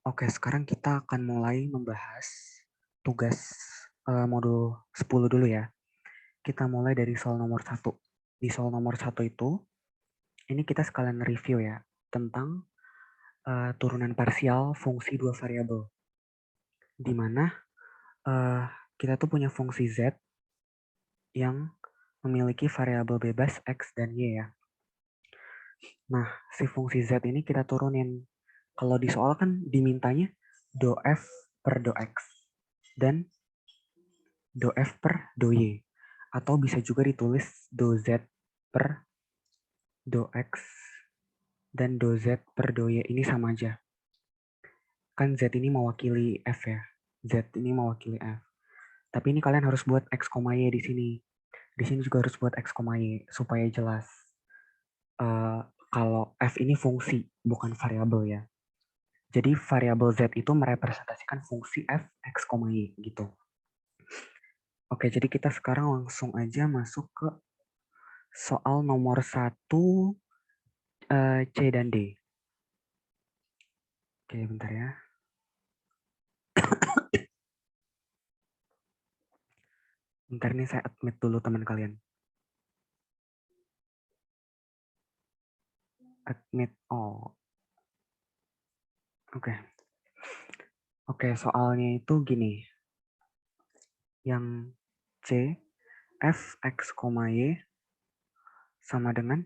Oke, sekarang kita akan mulai membahas tugas modul 10 dulu ya. Kita mulai dari soal nomor 1. Di soal nomor 1 itu, ini kita sekalian review ya, tentang turunan parsial fungsi dua variabel. Di mana kita tuh punya fungsi Z yang memiliki variabel bebas X dan Y ya. Nah, si fungsi Z ini kita turunin. Kalau di soal kan dimintanya do F per do X. Dan do F per do Y. Atau bisa juga ditulis do Z per do X dan do Z per do Y. Ini sama aja. Kan Z ini mewakili F ya. Z ini mewakili F. Tapi ini kalian harus buat X, Y di sini. Di sini juga harus buat X, Y supaya jelas. Kalau F ini fungsi, bukan variabel ya. Jadi variabel Z itu merepresentasikan fungsi F, X, Y gitu. Oke, jadi kita sekarang langsung aja masuk ke soal nomor 1 C dan D. Oke, bentar ya. Bentar nih saya admit dulu teman kalian. Admit all. Oke. Oke, soalnya itu gini. Yang C, F, X, Y sama dengan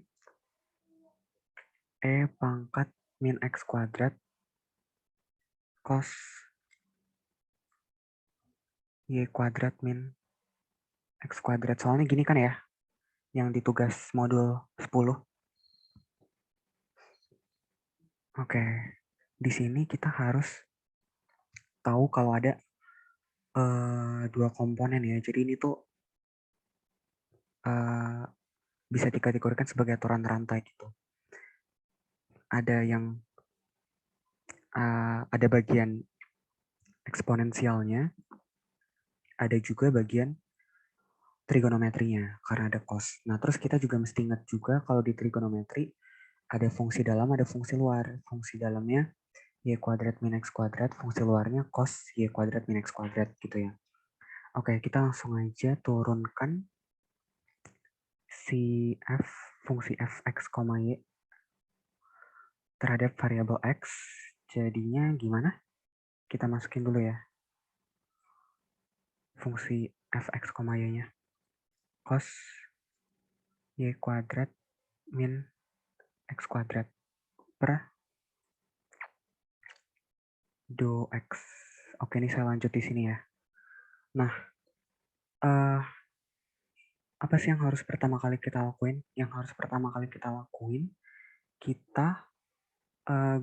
E pangkat min X kuadrat cos Y kuadrat min X kuadrat. Soalnya gini kan ya, yang di tugas modul 10. Oke, di sini kita harus tahu kalau ada dua komponen ya. Jadi ini tuh bisa dikategorikan sebagai aturan rantai gitu. Ada yang ada bagian eksponensialnya, ada juga bagian trigonometrinya karena ada cos. Nah, terus kita juga mesti ingat juga kalau di trigonometri ada fungsi dalam, ada fungsi luar. Fungsi dalamnya y kuadrat min x kuadrat, fungsi luarnya cos y kuadrat min x kuadrat gitu ya. Oke, kita langsung aja turunkan si f, fungsi f x, y terhadap variabel x. Jadinya gimana? Kita masukin dulu ya. Fungsi f x, y-nya. Cos y kuadrat min x kuadrat per do x. Oke, ini saya lanjut di sini ya. Nah, apa sih yang harus pertama kali kita lakuin? Yang harus pertama kali kita lakuin, kita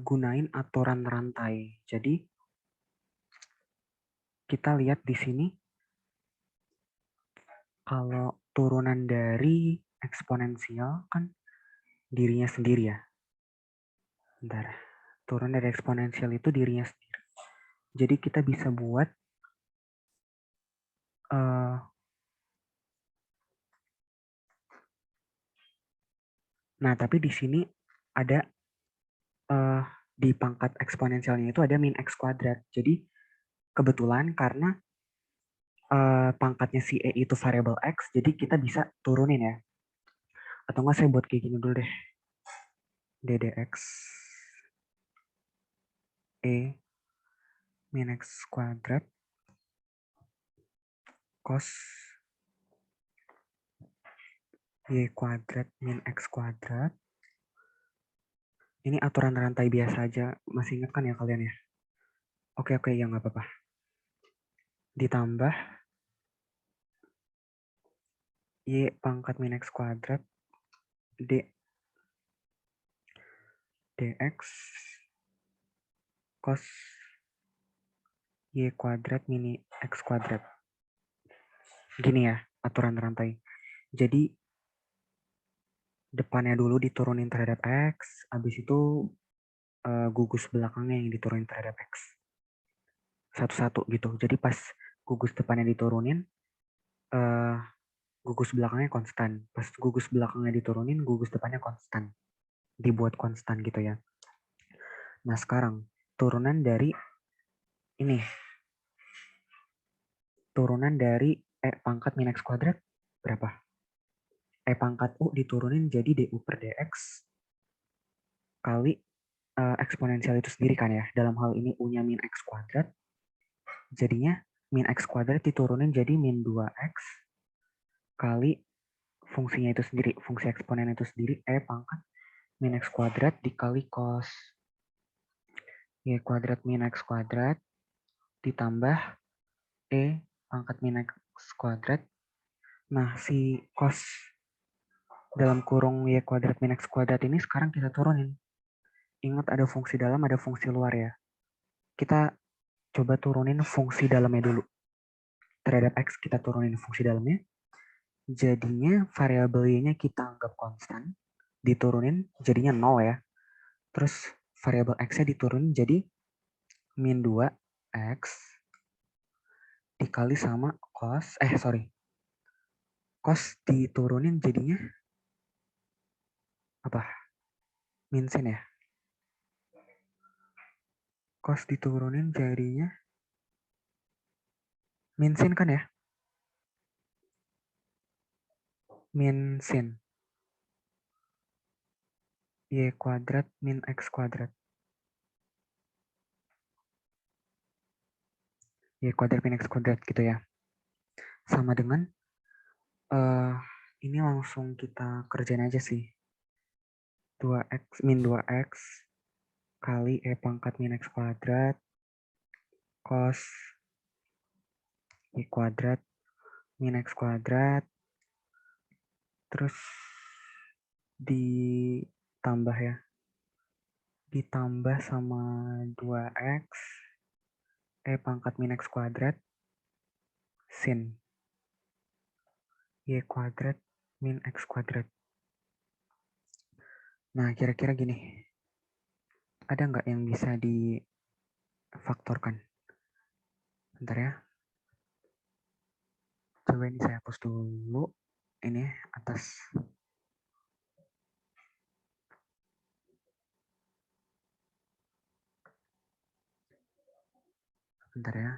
gunain aturan rantai. Jadi, kita lihat di sini, kalau turunan dari eksponensial kan dirinya sendiri ya. Bentar, turun dari eksponensial itu dirinya sendiri. Jadi kita bisa buat nah, tapi di sini ada di pangkat eksponensialnya itu ada min x kuadrat. Jadi kebetulan karena pangkatnya si E itu variabel X, jadi kita bisa turunin ya. Atau enggak saya buat kayak gini dulu deh. ddx E min X kuadrat cos Y kuadrat min X kuadrat. Ini aturan rantai biasa aja. Masih ingat kan ya kalian ya? Oke, ya nggak apa-apa. Ditambah Y pangkat min X kuadrat dx cos Y kuadrat min X kuadrat. Gini ya aturan rantai. Jadi depannya dulu diturunin terhadap X, habis itu gugus belakangnya yang diturunin terhadap X. Satu-satu gitu. Jadi pas gugus depannya diturunin, gugus belakangnya konstan. Pas gugus belakangnya diturunin, gugus depannya konstan. Dibuat konstan gitu ya. Nah sekarang, turunan dari ini turunan dari E pangkat min X kuadrat berapa? E pangkat U diturunin jadi DU per DX kali eksponensial itu sendiri kan ya. Dalam hal ini U-nya min X kuadrat. Jadinya min X kuadrat diturunin jadi min 2X kali fungsinya itu sendiri. Fungsi eksponen itu sendiri E pangkat min X kuadrat dikali cos Y kuadrat min X kuadrat ditambah E pangkat min X kuadrat. Nah, si cos dalam kurung Y kuadrat min X kuadrat ini sekarang kita turunin. Ingat ada fungsi dalam, ada fungsi luar ya. Kita coba turunin fungsi dalamnya dulu. Terhadap X kita turunin fungsi dalamnya. Jadinya variabel Y-nya kita anggap konstan. Diturunin jadinya 0 ya. Terus variabel X-nya diturunin jadi min 2X dikali sama cos. Cos diturunin jadinya apa? Min sin ya. Cos diturunin jadinya min sin kan ya? Min sin. Y kuadrat min X kuadrat. Y kuadrat min X kuadrat gitu ya. Sama dengan ini langsung kita kerjain aja sih. 2X min 2X kali E pangkat min X kuadrat cos Y kuadrat min X kuadrat terus ditambah ya. Ditambah sama 2X E pangkat min X kuadrat sin Y kuadrat min X kuadrat. Nah, kira-kira gini. Ada nggak yang bisa difaktorkan? Bentar ya. Coba ini saya hapus dulu. Ini atas. Bentar ya.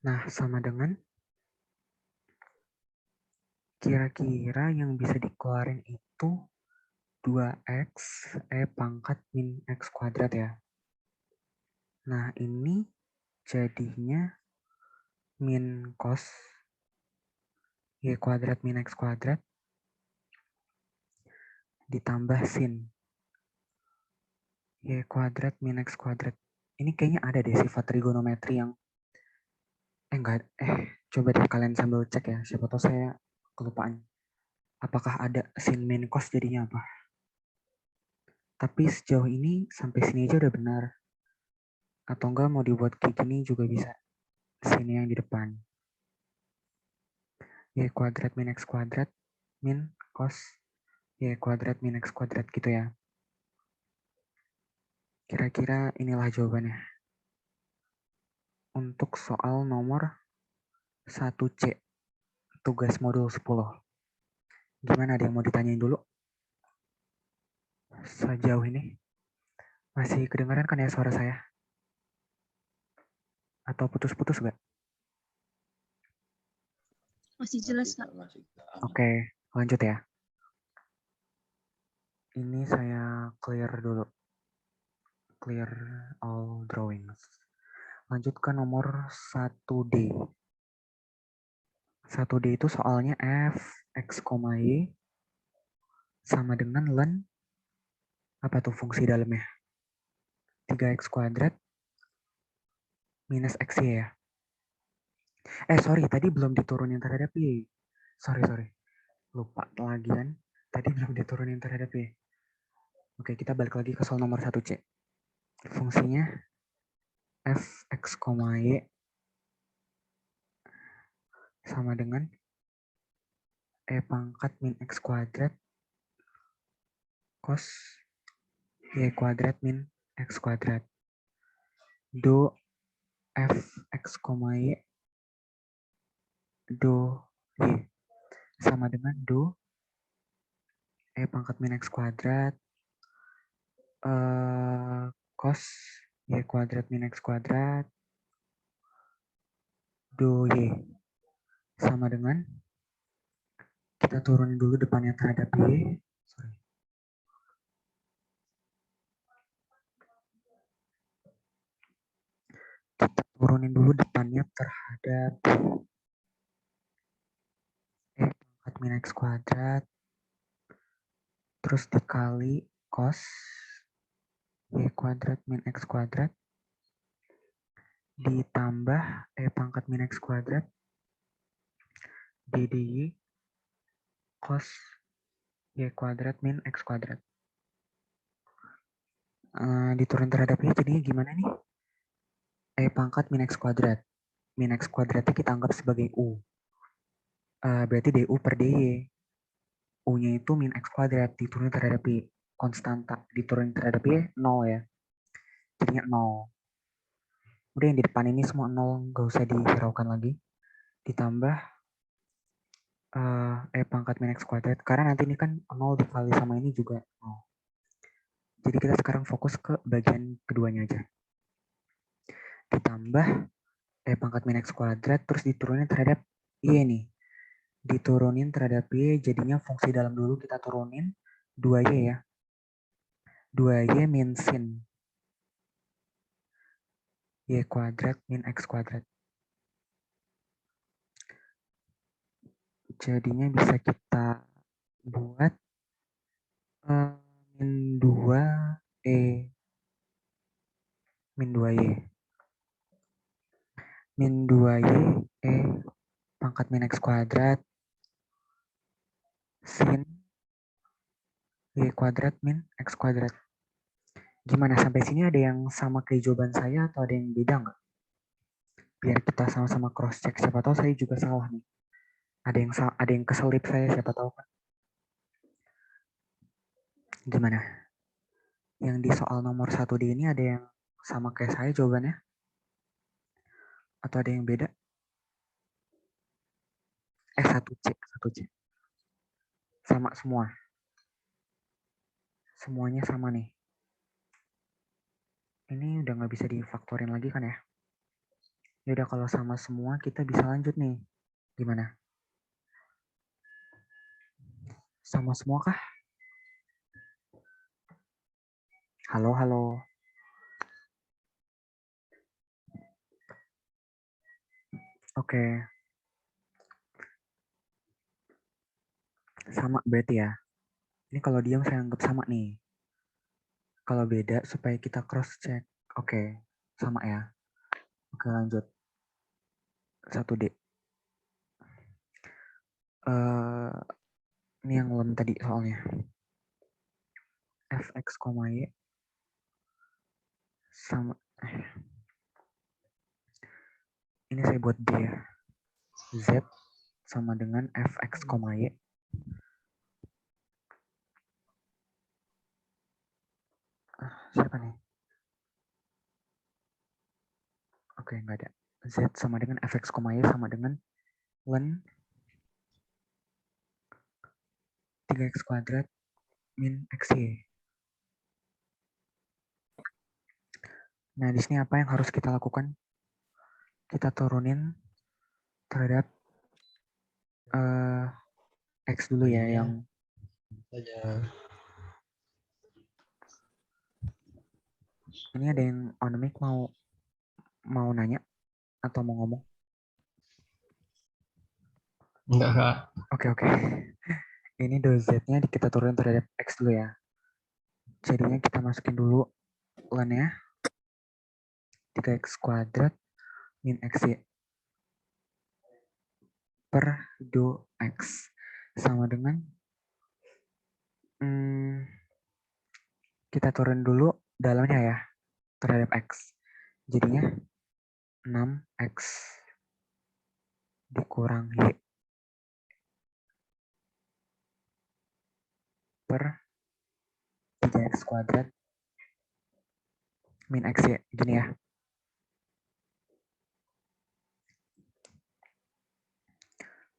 Nah, sama dengan kira-kira yang bisa dikeluarin itu 2X E pangkat min X kuadrat ya. Nah, ini jadinya min cos Y kuadrat min X kuadrat ditambah sin Y kuadrat min X kuadrat. Ini kayaknya ada deh sifat trigonometri yang coba deh kalian sambil cek ya, siapa tahu saya kelupaan. Apakah ada sin min cos jadinya apa? Tapi sejauh ini sampai sini aja udah benar. Atau enggak mau dibuat kayak gini juga bisa. Sini yang di depan. Y kuadrat min X kuadrat min cos Y kuadrat min X kuadrat gitu ya. Kira-kira inilah jawabannya. Untuk soal nomor 1C. Tugas modul 10. Gimana, ada yang mau ditanyain dulu? Sejauh ini. Masih kedengaran kan ya suara saya? Atau putus-putus nggak? Masih jelas, Kak. Oke, lanjut ya. Ini saya clear dulu. Clear all drawings. Lanjut ke nomor 1D. 1D itu soalnya f x, y sama dengan ln apa tuh fungsi dalamnya? 3x kuadrat minus x ya. Sorry, tadi belum diturunin terhadap y. Sorry. Lupa lagi kan. Tadi belum diturunin terhadap y. Oke, kita balik lagi ke soal nomor 1C. Fungsinya f x, y sama dengan E pangkat min X kuadrat cos Y kuadrat min X kuadrat. do fx, y do y sama dengan do pangkat min x kuadrat cos y kuadrat min x kuadrat do y sama dengan kita turunin dulu depannya terhadap y. Sorry. Kita turunin dulu depannya terhadap pangkat min x kuadrat terus dikali cos y kuadrat min x kuadrat ditambah pangkat min x kuadrat dy cos y kuadrat min x kuadrat. Diturunin terhadap y jadinya gimana nih? Pangkat min x kuadrat. Min x kuadratnya kita anggap sebagai u. Berarti du per dy. U-nya itu min x kuadrat diturunin terhadap y. Konstanta diturunin terhadap y 0 ya. Jadinya 0. Udah yang di depan ini semua 0, gak usah dihiraukan lagi. Ditambah pangkat min x kuadrat. Karena nanti ini kan 0 dikali sama ini juga 0. Jadi kita sekarang fokus ke bagian keduanya aja. Ditambah pangkat min x kuadrat terus diturunin terhadap y nih. Diturunin terhadap y jadinya fungsi dalam dulu kita turunin 2y ya. 2y min sin y kuadrat min x kuadrat. Jadinya bisa kita buat min 2 min 2y min 2y pangkat min x kuadrat sin y kuadrat min x kuadrat. Gimana sampai sini ada yang sama kayak jawaban saya atau ada yang beda nggak? Biar kita sama-sama cross check, siapa tahu saya juga salah nih. Ada yang keselip saya, siapa tahu kan. Gimana? Yang di soal nomor 1D ini ada yang sama kayak saya jawabannya? Atau ada yang beda? 1C. Sama semua. Semuanya sama nih. Ini udah nggak bisa difaktorin lagi kan ya? Yaudah kalau sama semua kita bisa lanjut nih. Gimana? Sama semua kah? Halo, halo. Oke. Sama berarti ya. Ini kalau diam saya anggap sama nih. Kalau beda supaya kita cross check. Oke, sama ya. Oke, lanjut. 1D. Ini yang lem tadi soalnya. Fx, y sama ini saya buat D ya. Z sama dengan fx, y. Siapa nih? Oke, nggak ada. Z sama dengan fx, y sama dengan ln 3x kuadrat min xy. Nah, di sini apa yang harus kita lakukan? Kita turunin terhadap x dulu ya, yang ini ada yang on mic mau nanya atau mau ngomong? Enggak, Kak. Oke. Ini z-nya kita turunin terhadap x dulu ya. Jadinya kita masukin dulu ln-nya 3x kuadrat min xy per 2x sama dengan kita turun dulu dalamnya ya terhadap x. Jadinya 6x dikurang y per 3x kuadrat min xy. Gini ya.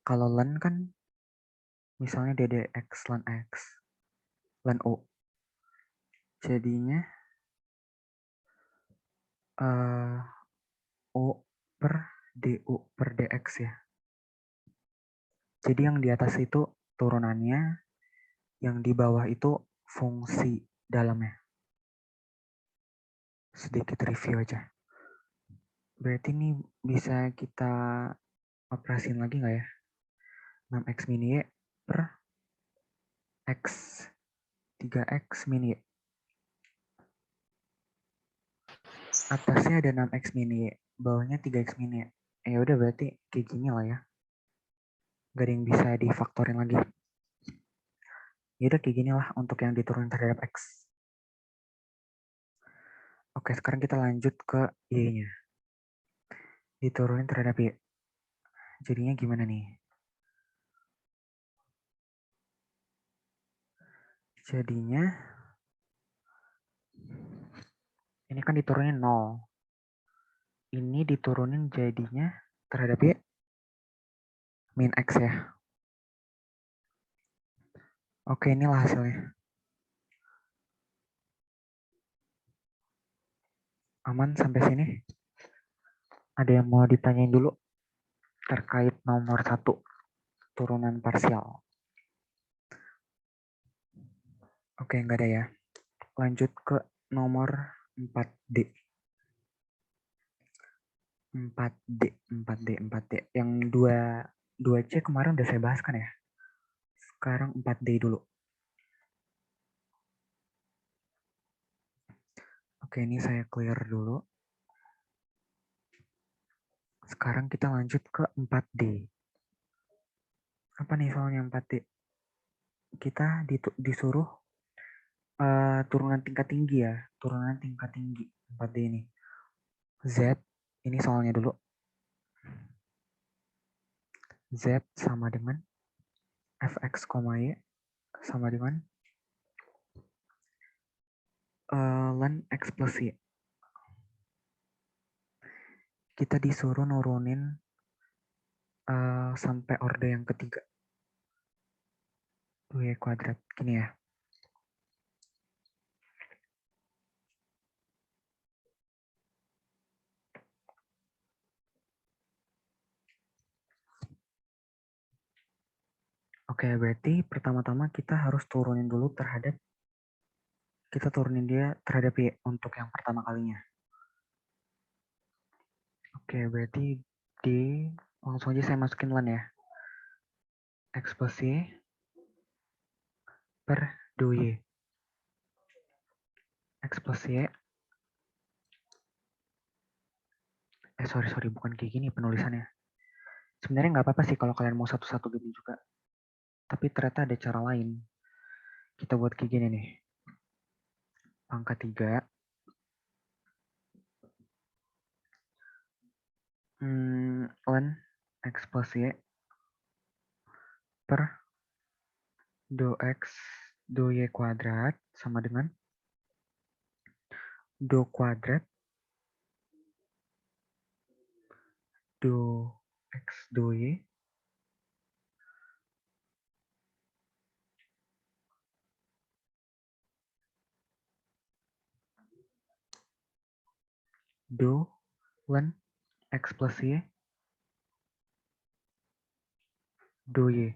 Kalau len kan misalnya ddx len x, len u. Jadinya u per du per dx ya. Jadi yang di atas itu turunannya, yang di bawah itu fungsi dalamnya. Sedikit review aja. Berarti ini bisa kita operasin lagi nggak ya? 6x min y per x 3x min y. Atasnya ada 6x min y, bawahnya 3x min y. Ya udah berarti kayak gini lah ya. Gak ada yang bisa difaktorin lagi. Ya udah kayak gini lah untuk yang diturunin terhadap x. Oke, sekarang kita lanjut ke y-nya. Diturunin terhadap y. Jadinya gimana nih? Jadinya ini kan diturunin 0. Ini diturunin jadinya terhadap y min x ya. Oke, inilah hasilnya. Aman sampai sini? Ada yang mau ditanyain dulu terkait nomor 1, turunan parsial? Oke, nggak ada ya. Lanjut ke nomor 4D. 4D. Yang 2C kemarin udah saya bahas kan ya. Sekarang 4D dulu. Oke, ini saya clear dulu. Sekarang kita lanjut ke 4D. Apa nih soalnya 4D? Kita disuruh turunan tingkat tinggi ya. Turunan tingkat tinggi 4D ini. Z, ini soalnya dulu. Z sama dengan fx, y sama dengan len x plus y. Kita disuruh nurunin sampai orde yang ketiga. 2y kuadrat. Gini ya. Oke, berarti pertama-tama kita harus turunin dulu terhadap, kita turunin dia terhadap y untuk yang pertama kalinya. Oke, berarti D, langsung aja saya masukin len ya. X plus y per 2y. X plus y. Sorry, bukan kayak gini penulisannya. Sebenarnya nggak apa-apa sih kalau kalian mau satu-satu gini juga. Tapi ternyata ada cara lain. Kita buat kayak gini nih. Pangkat 3. Len X plus y per do X do y kuadrat sama dengan do kuadrat do X do y do len X plus y do y.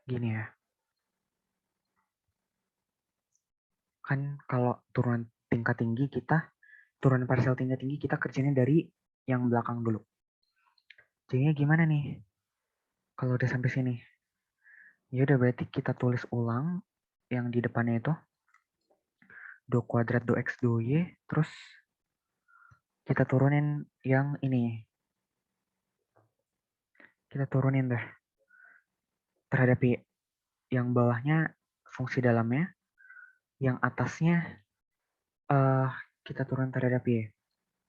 Gini ya. Kan kalau turunan tingkat tinggi kita, turunan parsial tingkat tinggi kita kerjanya dari yang belakang dulu. Jadinya gimana nih? Kalau udah sampai sini. Ya udah berarti kita tulis ulang yang di depannya itu do kuadrat do X do y, terus kita turunin yang ini. Kita turunin deh terhadap y. Yang bawahnya fungsi dalamnya, yang atasnya kita turun terhadap y.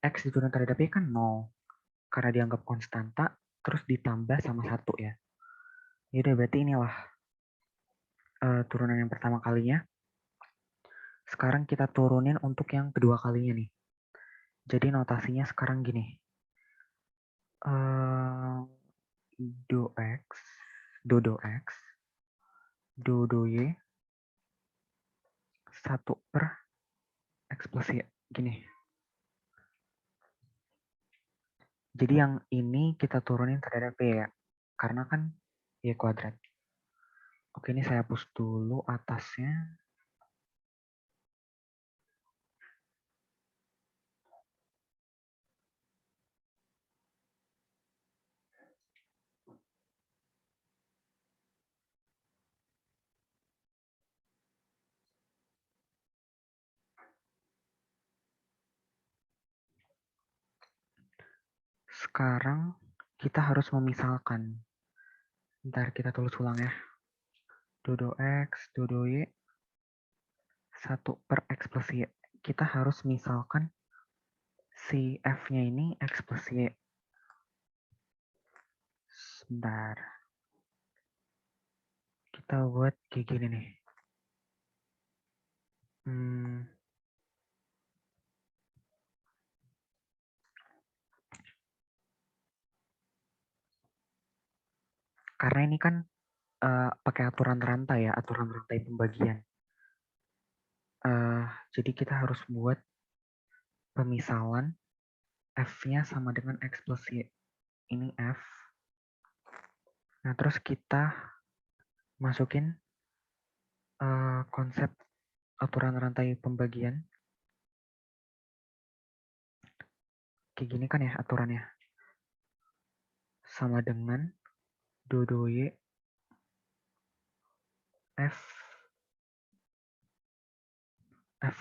X diturun terhadap y kan 0. Karena dianggap konstanta, terus ditambah sama 1 ya. Yaudah berarti inilah turunan yang pertama kalinya. Sekarang kita turunin untuk yang kedua kalinya nih. Jadi notasinya sekarang gini. do X, do X, do Y, 1 per X plus Y. Gini. Jadi yang ini kita turunin terhadap Y ya. Karena kan Y kuadrat. Oke, ini saya hapus dulu atasnya. Sekarang kita harus memisalkan. Ntar kita tulis ulang ya. Do X, do Y, 1 per X plus Y. Kita harus misalkan si F-nya ini X plus Y. Sebentar. Kita buat kayak gini nih. Karena ini kan pakai aturan rantai ya, aturan rantai pembagian. Jadi kita harus buat pemisalan F-nya sama dengan X plus Y. Ini F. Nah, terus kita masukin konsep aturan rantai pembagian. Kayak gini kan ya aturannya. Sama dengan do Y F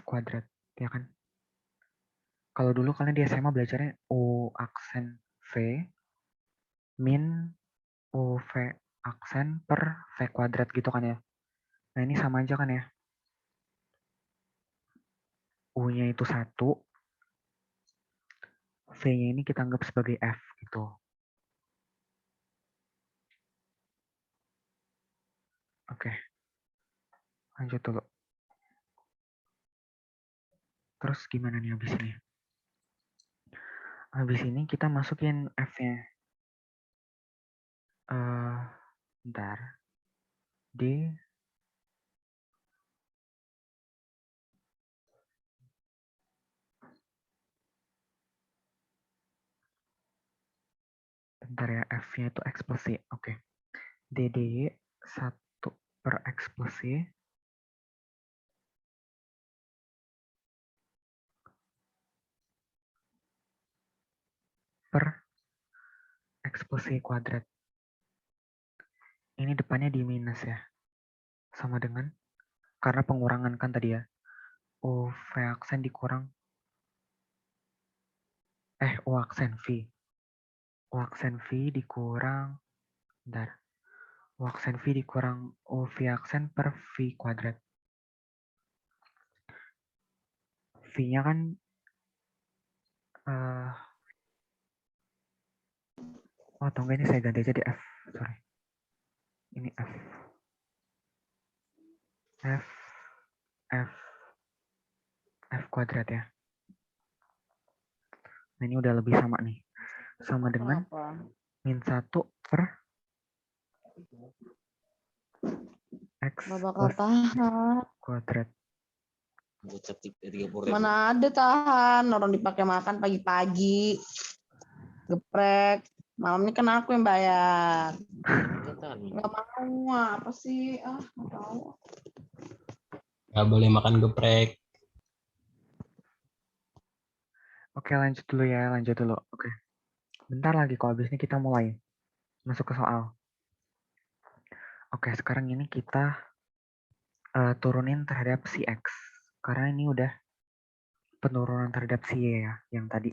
kuadrat, ya kan? Kalau dulu kalian di SMA belajarnya U aksen V min UV aksen per V kuadrat gitu kan ya. Nah ini sama aja kan ya. U-nya itu 1, V-nya ini kita anggap sebagai F gitu. Oke, lanjut dulu. Terus gimana nih habis ini? Habis ini kita masukin F-nya. Bentar. D bentar ya, F-nya itu X plus Y. Oke. DDY 1 per X plus Y per X plus Y kuadrat. Ini depannya di minus ya. Sama dengan, karena pengurangan kan tadi ya. UV aksen dikurang, U aksen V. U aksen V dikurang, bentar. U aksen V dikurang UV aksen per V kuadrat. V-nya kan atau enggak ini saya ganti aja di F. Sorry. Ini F. F kuadrat ya. Nah ini udah lebih sama nih. Sama dengan min 1 per X plus kuadrat. Mana ada tahan, orang dipakai makan pagi-pagi. Geprek. Malam ini kan aku yang bayar. Nggak mau, apa sih? Nggak tahu. Nggak boleh makan geprek. Oke, lanjut dulu ya, lanjut dulu. Oke. Bentar lagi kok, habis ini kita mulai masuk ke soal. Oke, sekarang ini kita turunin terhadap si X. Karena ini udah penurunan terhadap si Y ya, yang tadi.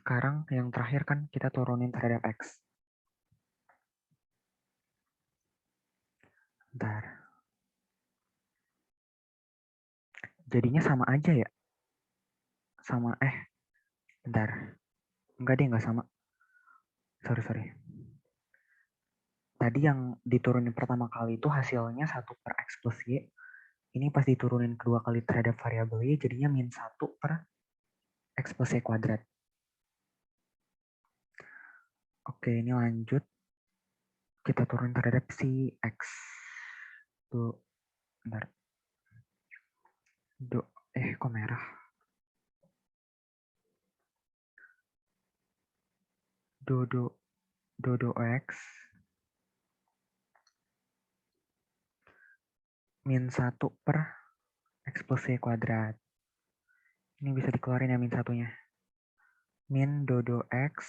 Sekarang yang terakhir kan kita turunin terhadap X. Bentar. Jadinya sama aja ya? Sama, bentar. Enggak deh, enggak sama. Sorry. Tadi yang diturunin pertama kali itu hasilnya 1 per X plus Y. Ini pas diturunin kedua kali terhadap variabel Y, jadinya min 1 per X plus Y kuadrat. Oke, ini lanjut. Kita turun terhadap si X. Tuh, bentar. Kok merah? Dodo X min 1 per X plus Y kuadrat. Ini bisa dikeluarin ya min satunya. Min dodo X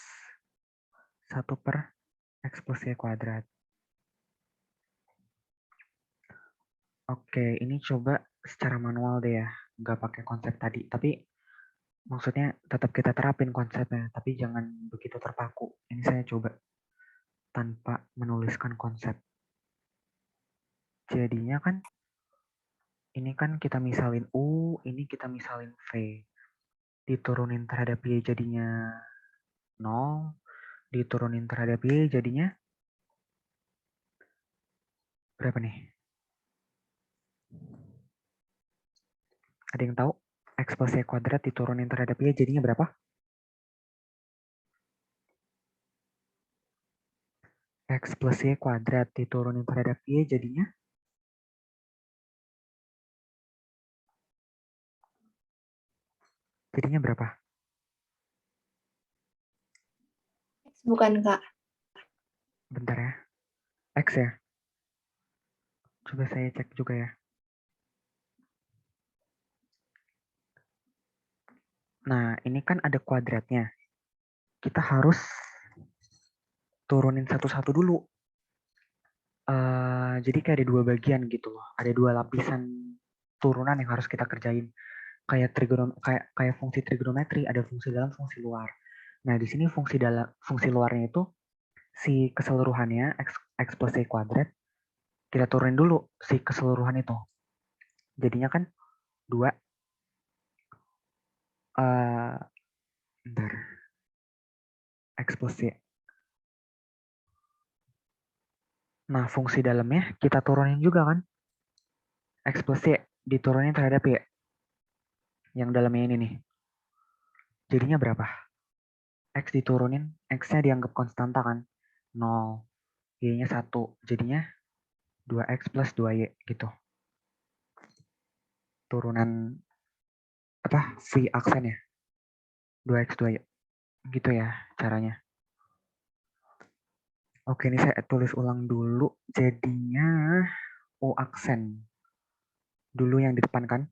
1 per X plus Y kuadrat. Oke, ini coba secara manual deh ya. Nggak pakai konsep tadi. Tapi maksudnya tetap kita terapin konsepnya. Tapi jangan begitu terpaku. Ini saya coba tanpa menuliskan konsep. Jadinya kan ini kan kita misalin U, ini kita misalin V. Diturunin terhadap Y jadinya 0, diturunin terhadap Y jadinya berapa nih? Ada yang tahu? X plus Y kuadrat diturunin terhadap Y jadinya berapa? X plus Y kuadrat diturunin terhadap Y jadinya? Jadinya berapa? Bukan, Kak. Bentar ya. X ya? Coba saya cek juga ya. Nah, ini kan ada kuadratnya. Kita harus turunin satu-satu dulu. Jadi kayak ada dua bagian gitu loh. Ada dua lapisan turunan yang harus kita kerjain. Kayak fungsi trigonometri, ada fungsi dalam, fungsi luar. Nah, di sini fungsi luarnya itu si keseluruhannya x plus y kuadrat, kita turunin dulu si keseluruhan itu. Jadinya kan 2 bentar. X plus y. Nah, fungsi dalamnya kita turunin juga kan. X plus y diturunin terhadap y. Yang dalamnya ini nih. Jadinya berapa? X diturunin, X-nya dianggap konstanta kan. 0. Y-nya 1. Jadinya 2X plus 2Y gitu. Turunan apa? V aksen ya. 2X 2Y. Gitu ya caranya. Oke, ini saya tulis ulang dulu. Jadinya U aksen. Dulu yang di depan kan.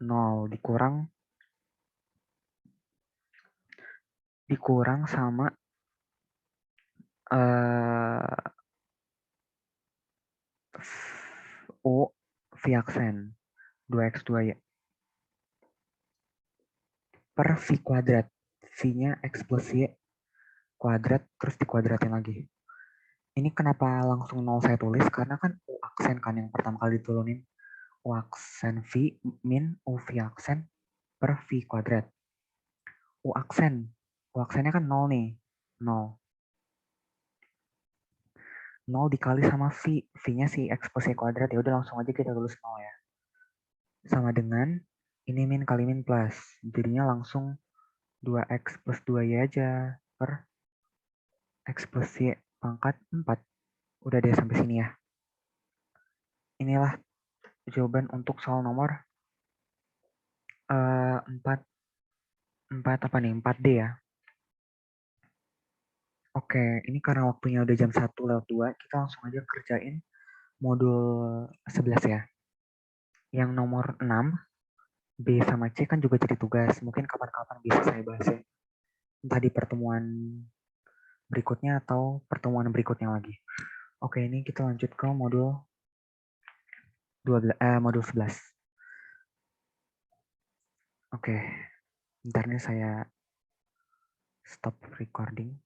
0 dikurang sama U V aksen 2X 2Y per V kuadrat. V-nya X plus Y kuadrat terus dikuadratin lagi. Ini kenapa langsung 0 saya tulis? Karena kan U aksen kan yang pertama kali diturunin. U aksen V min U V aksen per V kuadrat. U aksennya kan 0 nih. 0. 0 dikali sama V. V-nya si X plus Y kuadrat. Ya udah langsung aja kita tulis 0 ya. Sama dengan ini min kali min plus. Jadinya langsung 2X plus 2Y aja per X plus Y pangkat 4. Udah deh sampai sini ya. Inilah jawaban untuk soal nomor 4 apa nih? 4D ya. Oke, ini karena waktunya udah jam 1:02, kita langsung aja kerjain modul 11 ya. Yang nomor 6, B sama C kan juga jadi tugas. Mungkin kapan-kapan bisa saya bahas ya. Entah di pertemuan berikutnya atau pertemuan berikutnya lagi. Oke, ini kita lanjut ke modul 11. Oke, bentar nih saya stop recording.